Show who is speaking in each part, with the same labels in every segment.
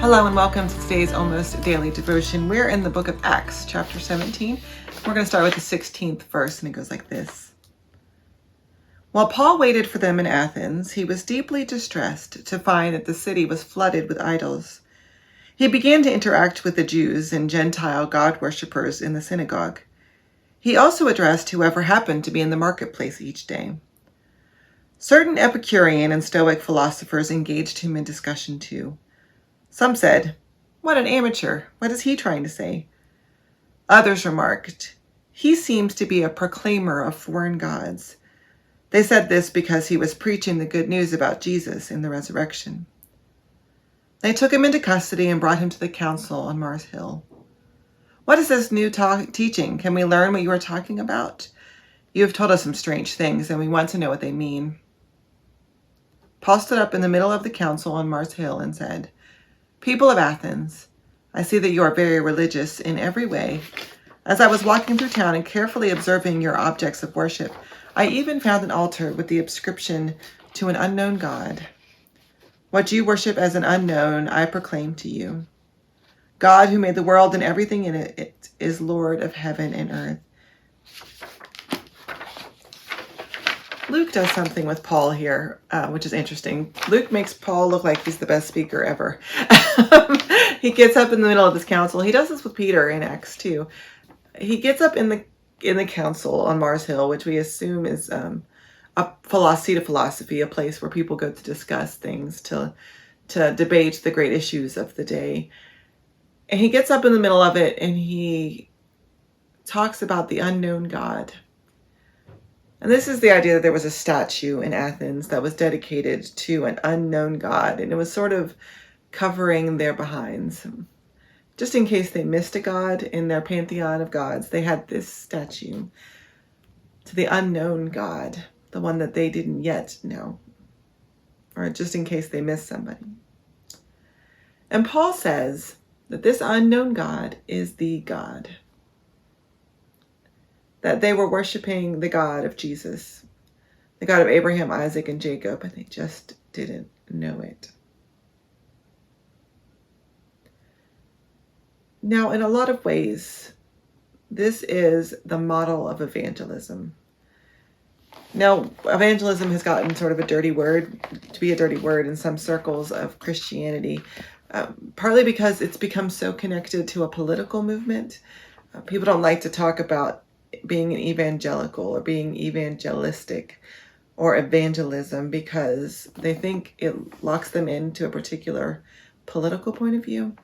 Speaker 1: Hello and welcome to today's almost daily devotion. We're in the book of Acts, chapter 17. We're going to start with the 16th verse, and it goes like this. While Paul waited for them in Athens, he was deeply distressed to find that the city was flooded with idols. He began to interact with the Jews and Gentile God worshippers in the synagogue. He also addressed whoever happened to be in the marketplace each day. Certain Epicurean and Stoic philosophers engaged him in discussion too. Some said, "What an amateur! What is he trying to say?" Others remarked, "He seems to be a proclaimer of foreign gods." They said this because he was preaching the good news about Jesus in the resurrection. They took him into custody and brought him to the council on Mars Hill. "What is this new teaching? Can we learn what you are talking about? You have told us some strange things, and we want to know what they mean." Paul stood up in the middle of the council on Mars Hill and said, "People of Athens, I see that you are very religious in every way. As I was walking through town and carefully observing your objects of worship, I even found an altar with the inscription to an unknown God. What you worship as an unknown, I proclaim to you. God, who made the world and everything in it, is Lord of heaven and earth." Luke does something with Paul here, which is interesting. Luke makes Paul look like he's the best speaker ever. He gets up in the middle of this council. He does this with Peter in Acts too. He gets up in the council on Mars Hill, which we assume is a seat of philosophy, a place where people go to discuss things, to debate the great issues of the day. And he gets up in the middle of it and he talks about the unknown God. And this is the idea that there was a statue in Athens that was dedicated to an unknown God, and it was sort of covering their behinds. Just in case they missed a god in their pantheon of gods, they had this statue to the unknown God, the one that they didn't yet know, or just in case they missed somebody. And Paul says that this unknown God is the God, that they were worshiping the God of Jesus, the God of Abraham, Isaac, and Jacob, and they just didn't know it. Now, in a lot of ways, this is the model of evangelism. Now, evangelism has gotten sort of to be a dirty word in some circles of Christianity, partly because it's become so connected to a political movement. People don't like to talk about being an evangelical or being evangelistic or evangelism because they think it locks them into a particular political point of view.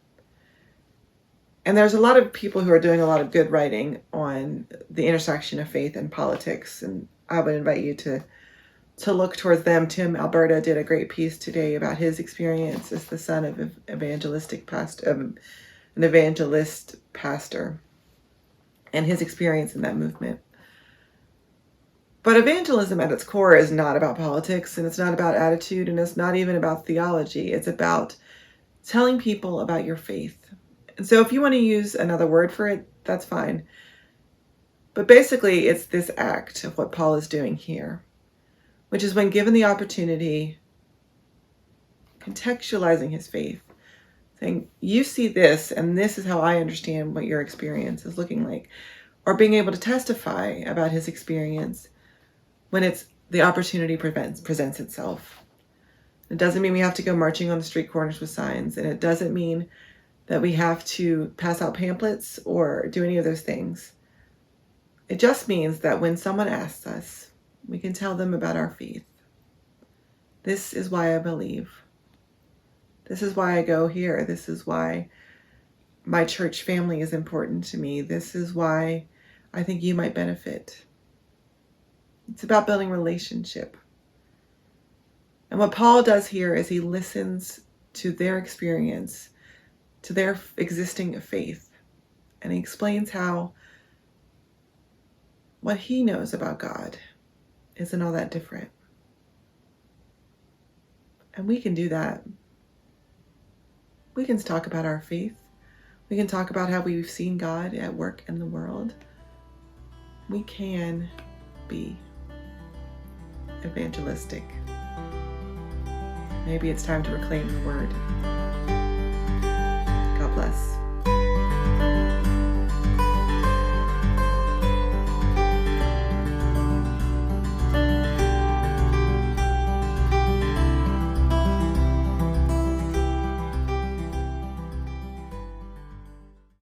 Speaker 1: And there's a lot of people who are doing a lot of good writing on the intersection of faith and politics, and I would invite you to look towards them. Tim Alberta did a great piece today about his experience as the son of an evangelist pastor, and his experience in that movement. But evangelism at its core is not about politics, and it's not about attitude, and it's not even about theology. It's about telling people about your faith. And so if you want to use another word for it, that's fine. But basically, it's this act of what Paul is doing here, which is when given the opportunity, contextualizing his faith, saying, "You see this, and this is how I understand what your experience is looking like," or being able to testify about his experience when the opportunity presents itself. It doesn't mean we have to go marching on the street corners with signs, and it doesn't mean that we have to pass out pamphlets or do any of those things. It just means that when someone asks us, we can tell them about our faith. This is why I believe. This is why I go here. This is why my church family is important to me. This is why I think you might benefit. It's about building relationship. And what Paul does here is he listens to their experience, to their existing faith, and he explains how what he knows about God isn't all that different. And we can do that. We can talk about our faith. We can talk about how we've seen God at work in the world. We can be evangelistic. Maybe it's time to reclaim the word.